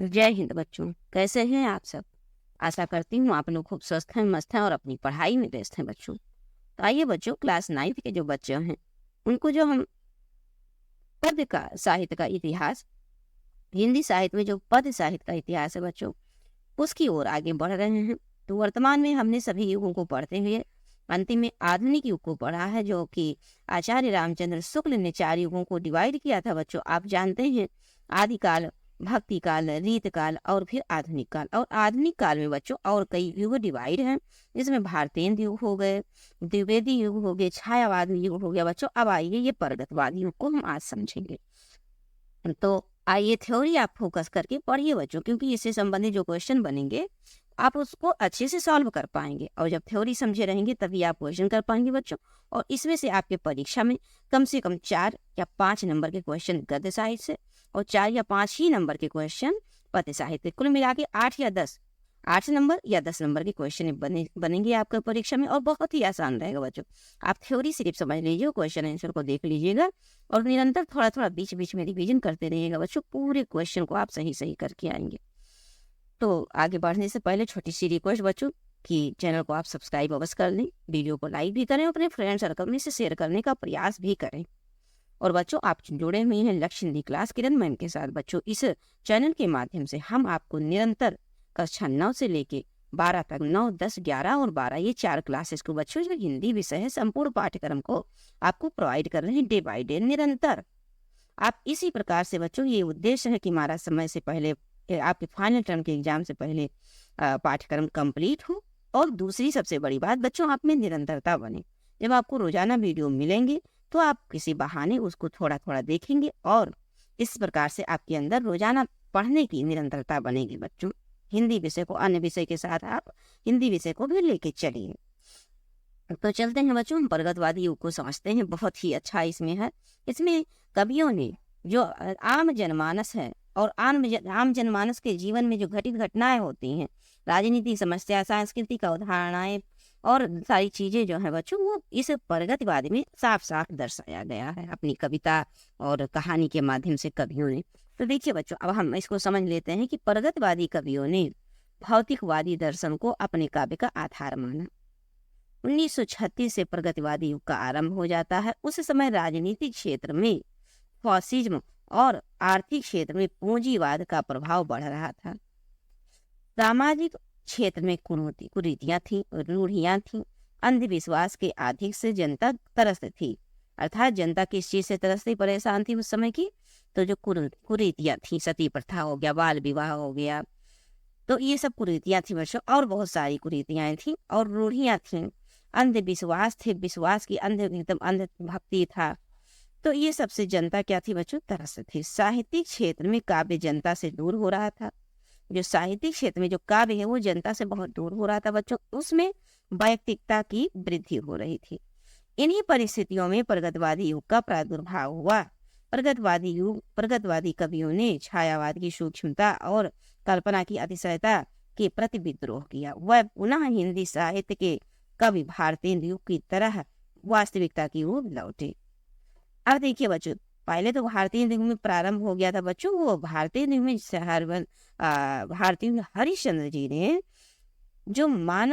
जय हिंद बच्चों, कैसे हैं आप सब। आशा करती हूँ आप लोग खूब स्वस्थ हैं, मस्त हैं और अपनी पढ़ाई में व्यस्त हैं बच्चों। तो आइए बच्चों, क्लास 9th के जो बच्चे हैं उनको जो हम पद्य का साहित्य का इतिहास, हिंदी साहित्य में जो पद्य साहित्य का इतिहास है बच्चों, उसकी ओर आगे बढ़ रहे हैं। तो वर्तमान में हमने सभी युगों को पढ़ते हुए अंतिम में आधुनिक युग को पढ़ा है, जो कि आचार्य रामचंद्र शुक्ल ने 4 युगों को डिवाइड किया था बच्चों। आप जानते हैं, आदिकाल, भक्ति काल, रीत काल और फिर आधुनिक काल। और आधुनिक काल में बच्चों और कई युग डिवाइड हैं, जिसमें भारतेंद्र युग हो गए, द्विवेदी युग हो गए, छायावाद युग हो गया बच्चों। अब आइए ये प्रगतवादी युग को हम आज समझेंगे। तो आइए थ्योरी आप फोकस करके पढ़िए बच्चों, क्योंकि इससे संबंधित जो क्वेश्चन बनेंगे आप उसको अच्छे से सॉल्व कर पाएंगे। और जब थ्योरी समझे रहेंगे तभी आप क्वेश्चन कर पाएंगे बच्चों। और इसमें से आपके परीक्षा में कम से कम 4 या 5 नंबर के क्वेश्चन गद्य साहित्य से और 4 या 5 ही नंबर के क्वेश्चन पद्य साहित्य, कुल मिला के 8 या 10, 8 नंबर या 10 नंबर के क्वेश्चन बनेंगे आपके परीक्षा में। और बहुत ही आसान रहेगा बच्चों। आप थ्योरी सिर्फ समझ लीजिए, क्वेश्चन आंसर को देख लीजिएगा और निरंतर थोड़ा थोड़ा बीच बीच में रिवीजन करते रहिएगा बच्चों। पूरे क्वेश्चन को आप सही सही करके आएंगे। तो आगे बढ़ने से पहले छोटी सी रिक्वेस्ट बच्चों कि चैनल को आप सब्सक्राइब अवश्य कर लें, वीडियो को लाइक भी करें, अपने फ्रेंड सर्कल में से शेयर करने का प्रयास भी करें। और बच्चों, आप जुड़े हुए हैं लक्ष्य हिंदी क्लास किरण मैम के साथ बच्चों। इस चैनल के माध्यम से हम आपको निरंतर कक्षा 9 से लेके 12 तक, 9, 10, 11 और 12, ये 4 क्लासेस को बच्चों जो हिंदी विषय है संपूर्ण पाठ्यक्रम को आपको प्रोवाइड कर रहे हैं डे बाय डे निरंतर। आप इसी प्रकार से बच्चों, ये उद्देश्य है कि हमारा समय से पहले आपके फाइनल टर्म के एग्जाम से पहले पाठ्यक्रम कंप्लीट हो। और दूसरी सबसे बड़ी बात बच्चों, आप में निरंतरता बने। जब आपको रोजाना वीडियो मिलेंगे तो आप किसी बहाने उसको थोड़ा थोड़ा देखेंगे और इस प्रकार से आपके अंदर रोजाना पढ़ने की निरंतरता बनेगी बच्चों। हिंदी विषय को अन्य विषय के साथ आप हिंदी विषय को भी लेके चलिए। तो चलते हैं बच्चों, हम प्रगतवादी युग को समझते हैं। बहुत ही अच्छा इसमें है। इसमें कवियों ने जो आम जनमानस है और आम जनमानस के जीवन में जो घटित घटनाएं होती हैं, राजनीतिक समस्या, सांस्कृतिक अवधारणाएं और सारी चीजें जो है बच्चों, वो इस प्रगतिवादी में साफ साफ दर्शाया गया है अपनी कविता और कहानी के माध्यम से कवियों ने। तो देखिए बच्चों, अब हम इसको समझ लेते हैं कि प्रगतिवादी कवियों ने भौतिकवादी दर्शन को अपने काव्य का आधार माना। 1936 से प्रगतिवादी युग का आरंभ हो जाता है। उस समय राजनीतिक क्षेत्र में फॉसिज्म और आर्थिक क्षेत्र में पूंजीवाद का प्रभाव बढ़ रहा था। सामाजिक क्षेत्र में कुरीतियां थी, रूढ़ियां थी, अंधविश्वास के अधिक से जनता त्रस्त थी। अर्थात जनता किस चीज से त्रस्त परेशान थी उस समय की, तो जो कुरीतियां थी, सती प्रथा हो गया, बाल विवाह हो गया, तो ये सब कुरीतियां थी बच्चों। और बहुत सारी कुरीतियां थी और रूढ़ियां थी, अंधविश्वास थे, विश्वास की एकदम अंध भक्ति था। तो ये सबसे जनता क्या थी बच्चों, त्रस्त थी। साहित्यिक क्षेत्र में काव्य जनता से दूर हो रहा था। जो साहित्यिक क्षेत्र में जो काव्य है वो जनता से बहुत दूर हो रहा था बच्चों। उसमें वैयक्तिकता की वृद्धि हो रही थी। इन्हीं परिस्थितियों में प्रगतवादी युग का प्रादुर्भाव हुआ। प्रगतवादी कवियों ने छायावाद की सूक्ष्मता और कल्पना की अतिशयता के प्रति विद्रोह किया। वह पुनः हिंदी साहित्य के कवि भारतेंद्र युग की तरह वास्तविकता की ओर लौटे। अब देखिए बच्चों, पहले तो भारतीय युग में प्रारंभ हो गया था बच्चों, वो भारतीय युग में भारतीय हरिश्चंद्र जी ने जो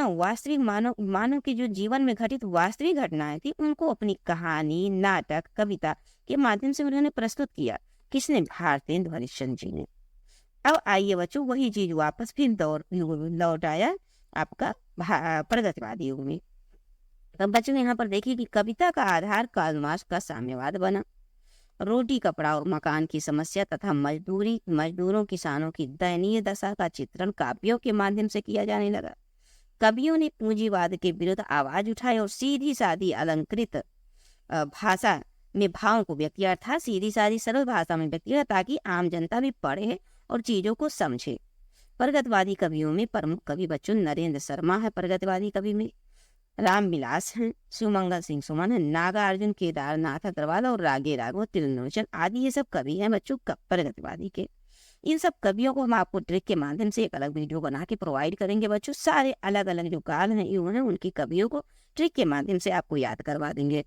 वास्तविक मानव के जो जीवन में घटित वास्तविक घटनाएं थी उनको अपनी कहानी, नाटक, कविता के माध्यम से उन्होंने प्रस्तुत किया। किसने? भारतेंद्र हरिश्चंद्र जी ने। अब आइए बच्चों, वही चीज वापस फिर लौट आया आपका प्रगतिवादी युग में। तो बच्चों यहाँ पर देखिए कि कविता का आधार कार्ल मार्क्स का साम्यवाद बना। रोटी, कपड़ा और मकान की समस्या तथा मजदूरों, किसानों की दयनीय दशा का चित्रण काव्यों के माध्यम से किया जाने लगा। कवियों ने पूंजीवाद के विरुद्ध आवाज उठाई और सीधी सादी अलंकृत भाषा में भावों को व्यक्त किया, अर्थात सीधी सादी सरल भाषा में व्यक्त किया, ताकि आम जनता भी पढ़े और चीजों को समझे। प्रगतवादी कवियों में प्रमुख कवि बच्चों नरेंद्र शर्मा है, प्रगतवादी कवि में रामविलास हैं, सुमंगल सिंह सुमन है, नागार्जुन, केदारनाथ अग्रवाल और रागे राघव त्रिलोचन आदि ये सब कवि हैं बच्चों प्रगतिवादी के। इन सब कवियों को हम आपको ट्रिक के माध्यम से एक अलग वीडियो बना के प्रोवाइड करेंगे बच्चों। सारे अलग अलग जो काल हैं, युग हैं, उनकी कवियों को ट्रिक के माध्यम से आपको याद करवा देंगे।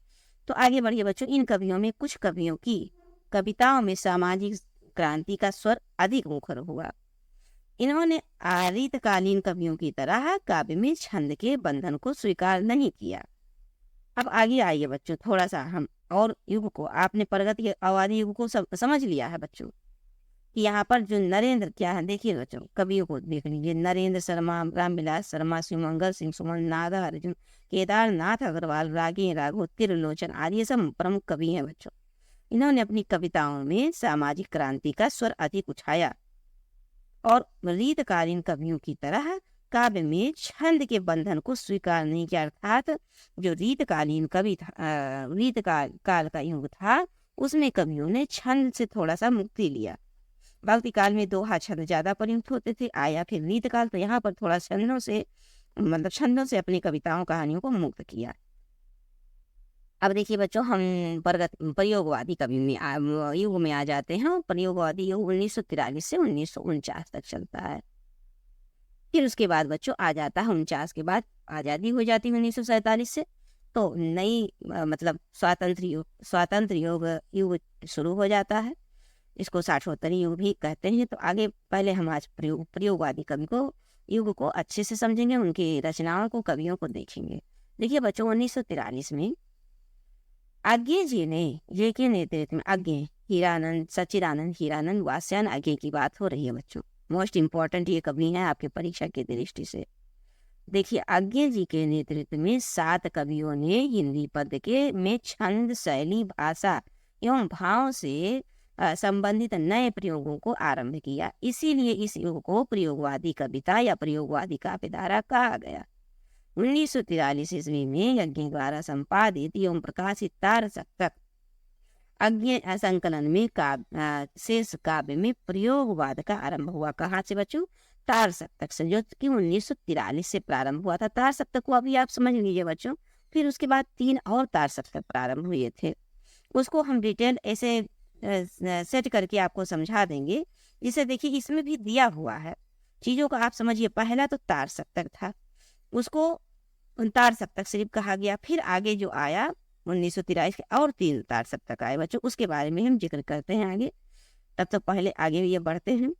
तो आगे बढ़िए बच्चों, इन कवियों में कुछ कवियों की कविताओं में सामाजिक क्रांति का स्वर अधिक मुखर हुआ। इन्होंने आदितकालीन कवियों की तरह काव्य में छंद के बंधन को स्वीकार नहीं किया। अब आगे आइए बच्चों, थोड़ा सा हम और युग को, आपने प्रगति आबादी युग को समझ लिया है बच्चों कि यहाँ पर जो नरेंद्र क्या है, देखिए बच्चों कवियों को देख लीजिए, नरेंद्र शर्मा, रामविलास शर्मा, शिवमंगल सिंह सुमन, नागा अर्जुन, केदारनाथ अग्रवाल, रागी राघव, त्रिलोचन आदि ये सब प्रमुख कवि हैं बच्चों। इन्होंने अपनी कविताओं में सामाजिक क्रांति का स्वर अधिक उठाया और रीतकालीन कवियों की तरह काव्य में छंद के बंधन को स्वीकार नहीं किया, अर्थात जो रीतकालीन कवि था, काल का युग था, उसमें कवियों ने छंद से थोड़ा सा मुक्ति लिया। भक्ति काल में दोहा छंद ज्यादा प्रयुक्त होते थे, आया फिर रीत काल, तो यहाँ पर थोड़ा छंदों से अपनी कविताओं कहानियों को मुक्त किया। अब देखिए बच्चों, हम प्रयोगवादी कवि में युग में आ जाते हैं। प्रयोगवादी युग 1943 से 1949 तक चलता है। फिर उसके बाद बच्चों आ जाता है 49 के बाद आज़ादी हो जाती है 1947 से, तो नई मतलब स्वातंत्र युग शुरू हो जाता है। इसको साठोत्तरी युग भी कहते हैं। तो आगे पहले हम आज प्रयोगवादी कवि को युग को अच्छे से समझेंगे, उनकी रचनाओं को, कवियों को देखेंगे। देखिए बच्चों, 1943 में आज्ञे जी ने, जे के नेतृत्व में, आज्ञे हीरानंद, सच्चिदानंद हीरानंद, वात्स्यायन आज्ञे की बात हो रही है बच्चों। मोस्ट इम्पॉर्टेंट ये कवि हैं आपके परीक्षा की दृष्टि से। देखिए, आज्ञे जी के नेतृत्व में 7 कवियों ने हिंदी पद्य के में छंद, शैली, भाषा एवं भाव से संबंधित नए प्रयोगों को आरंभ किया। इसीलिए इस युग को प्रयोगवादी कविता या प्रयोगवादी काव्यधारा कहा गया। 1943 ईस्वी में यज्ञ द्वारा संपादित एवं प्रकाशित तार सप्तक अज्ञ संकलन में शेष काव्य में प्रयोगवाद का आरंभ हुआ। कहाँ से बच्चों? तार सप्तक से, जो कि 1943 से प्रारंभ हुआ था। तार सप्तक को अभी आप समझ लीजिए बच्चों। फिर उसके बाद 3 और तार सप्तक प्रारंभ हुए थे, उसको हम डिटेल ऐसे सेट करके आपको समझा देंगे। जिसे देखिए इसमें भी दिया हुआ है चीज़ों को, आप समझिए। पहला तो तार सप्तक था, उसको तार सप्तक सिर्फ कहा गया। फिर आगे जो आया 1943 के और 3 तार सप्तक आए बच्चों, उसके बारे में हम जिक्र करते हैं आगे। तब तक पहले आगे ये बढ़ते हैं।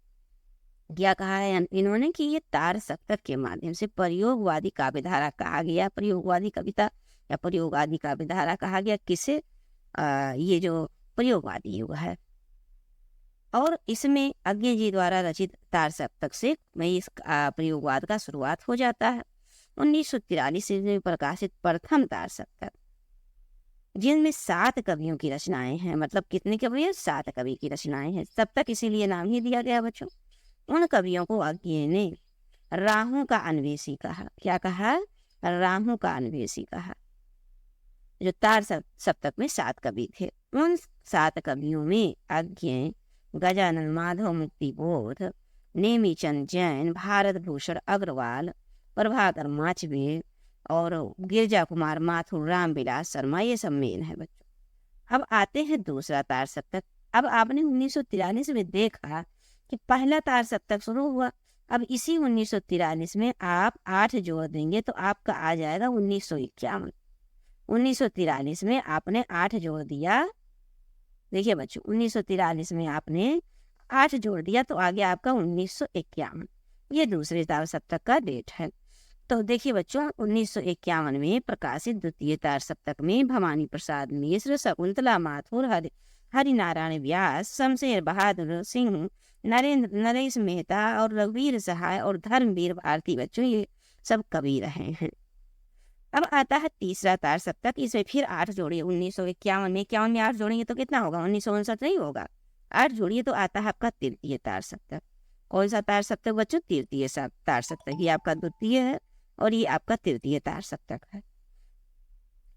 क्या कहा है इन्होंने कि ये तार सप्तक के माध्यम से प्रयोगवादी काव्यधारा कहा गया, प्रयोगवादी कविता या प्रयोगवादी काव्यधारा कहा गया। किसे? ये जो प्रयोगवादी युग है। और इसमें अज्ञे जी द्वारा रचित तार सप्तक से इस प्रयोगवाद का शुरुआत हो जाता है। 1943 में प्रकाशित प्रथम तार सप्तक, जिनमें 7 कवियों की रचनाएं हैं। मतलब कितने कवि हैं? 7 कवि की रचनाएं हैं। सप्तक इसीलिए नाम ही दिया गया बच्चों। उन कवियों को अज्ञे ने राहों का अन्वेषी कहा। क्या कहा? राहों का अन्वेषी कहा। जो तार सप्तक में 7 कवि थे, उन 7 कवियों में अज्ञे, गजानन माधव मुक्तिबोध, नेमीचंद जैन, भारत भूषण अग्रवाल, प्रभाकर माचवे और गिरजा कुमार माथुर, रामविलास शर्मा, ये सब मेन है बच्चों। अब आते हैं दूसरा तार सप्तक। अब आपने 1943 में देखा कि पहला तार सप्तक शुरू हुआ। अब इसी 1943 में आप 8 जोड़ देंगे तो आपका आ जाएगा 1951। 1943 में आपने 8 जोड़ दिया। देखिए बच्चों, 1943 में आपने 8 जोड़ दिया तो आ गया आपका 1951। ये दूसरे तार सप्तक का डेट है। तो देखिए बच्चों, 1951 में प्रकाशित द्वितीय तार सप्तक में भवानी प्रसाद मिश्र, शकुंतला माथुर, हरिनारायण व्यास, शमशेर बहादुर सिंह, नरेश मेहता और रघुवीर सहाय और धर्मवीर भारती बच्चों, ये सब कवि रहे हैं। अब आता है तीसरा तार सप्तक। इसमें फिर 8 जोड़िए। 1951 में 51 में 8 जोड़ेंगे तो कितना होगा? 1959 नहीं होगा। 8 जोड़िए तो आता है आपका तृतीय तार सप्तक। कौन सा तार सप्तक बच्चों? तृतीय तार सप्तक। ये आपका द्वितीय है और ये आपका तृतीय तार सप्तक है।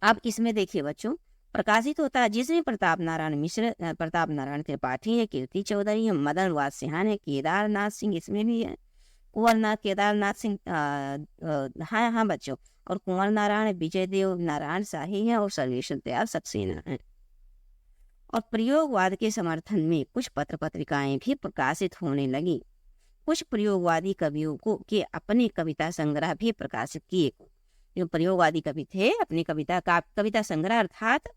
अब इसमें देखिए बच्चों, प्रकाशित होता है जिसमें प्रताप नारायण मिश्र, प्रताप नारायण त्रिपाठी है, कीर्ति चौधरी है, मदन वात्स्यायन है, केदारनाथ सिंह इसमें भी है, कुंवरनाथ केदारनाथ सिंह हाँ बच्चों, और कुंवर नारायण, विजय देव नारायण शाही है और सर्वेश्वर दयाल सक्सेना है। और प्रयोगवाद के समर्थन में कुछ पत्र पत्रिकाएं भी प्रकाशित होने लगी। कुछ प्रयोगवादी कवियों को के अपने कविता संग्रह भी प्रकाशित किए। जो प्रयोगवादी कवि थे, अपनी कविता संग्रह अर्थात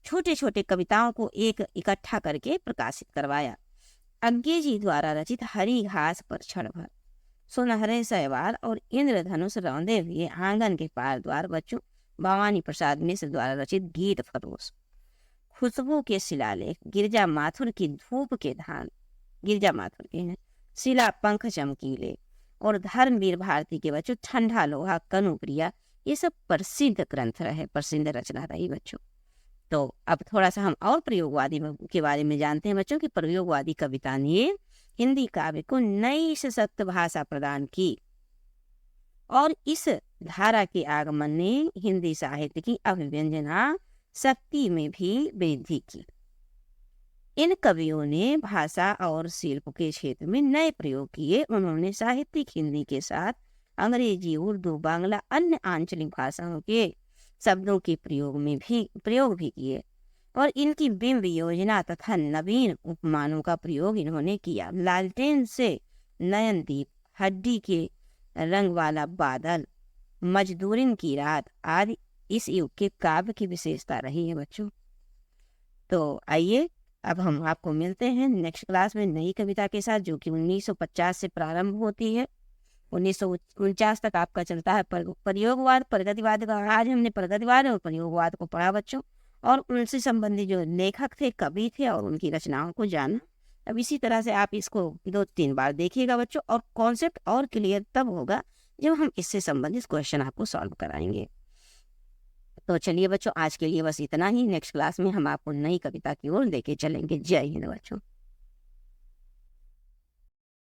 छोटे छोटे कविताओं को एक इकट्ठा करके प्रकाशित करवाया। अज्ञे जी द्वारा रचित हरि घास पर क्षण भर, सुनहरे शैवाल और इंद्रधनुष रौंदे हुए आंगन के पार द्वार बच्चों, भवानी प्रसाद मिश्र द्वारा रचित गीत फरोश, खुशबू के शिलालेख, गिरजा माथुर की धूप के धान, गिरजा माथुर के हैं, शिला पंख चमकीले, और धर्मवीर भारती के बच्चों ठंडा लोहा, कनुप्रिया, ये सब प्रसिद्ध ग्रंथ रहे, प्रसिद्ध रचना रही बच्चों। तो अब थोड़ा सा हम और प्रयोगवादी के बारे में जानते हैं बच्चों कि प्रयोगवादी कविता ने हिंदी काव्य को नई सशक्त भाषा प्रदान की और इस धारा के आगमन ने हिंदी साहित्य की अभिव्यंजना शक्ति में भी वृद्धि की। इन कवियों ने भाषा और शिल्प के क्षेत्र में नए प्रयोग किए। उन्होंने साहित्यिक हिंदी के साथ अंग्रेजी, उर्दू, बांग्ला, अन्य आंचलिक भाषाओं के शब्दों के प्रयोग भी किए और इनकी बिंब योजना तथा नवीन उपमानों का प्रयोग इन्होंने किया। लालटेन से नयनदीप, हड्डी के रंग वाला बादल, मजदूरिन की रात आदि इस युग के काव्य की विशेषता रही है बच्चों। तो आइए अब हम आपको मिलते हैं नेक्स्ट क्लास में नई कविता के साथ, जो कि 1950 से प्रारंभ होती है, 1949 तक आपका चलता है प्रयोगवाद, प्रगतिवाद का। आज हमने प्रगतिवाद और प्रयोगवाद को पढ़ा बच्चों, और उनसे संबंधित जो लेखक थे, कवि थे, और उनकी रचनाओं को जाना। अब इसी तरह से आप इसको 2-3 बार देखिएगा बच्चों, और कॉन्सेप्ट और क्लियर तब होगा जब हम इससे संबंधित क्वेश्चन आपको सॉल्व कराएंगे। तो चलिए बच्चों, आज के लिए बस इतना ही। नेक्स्ट क्लास में हम आपको नई कविता की ओर लेके चलेंगे। जय हिंद बच्चों।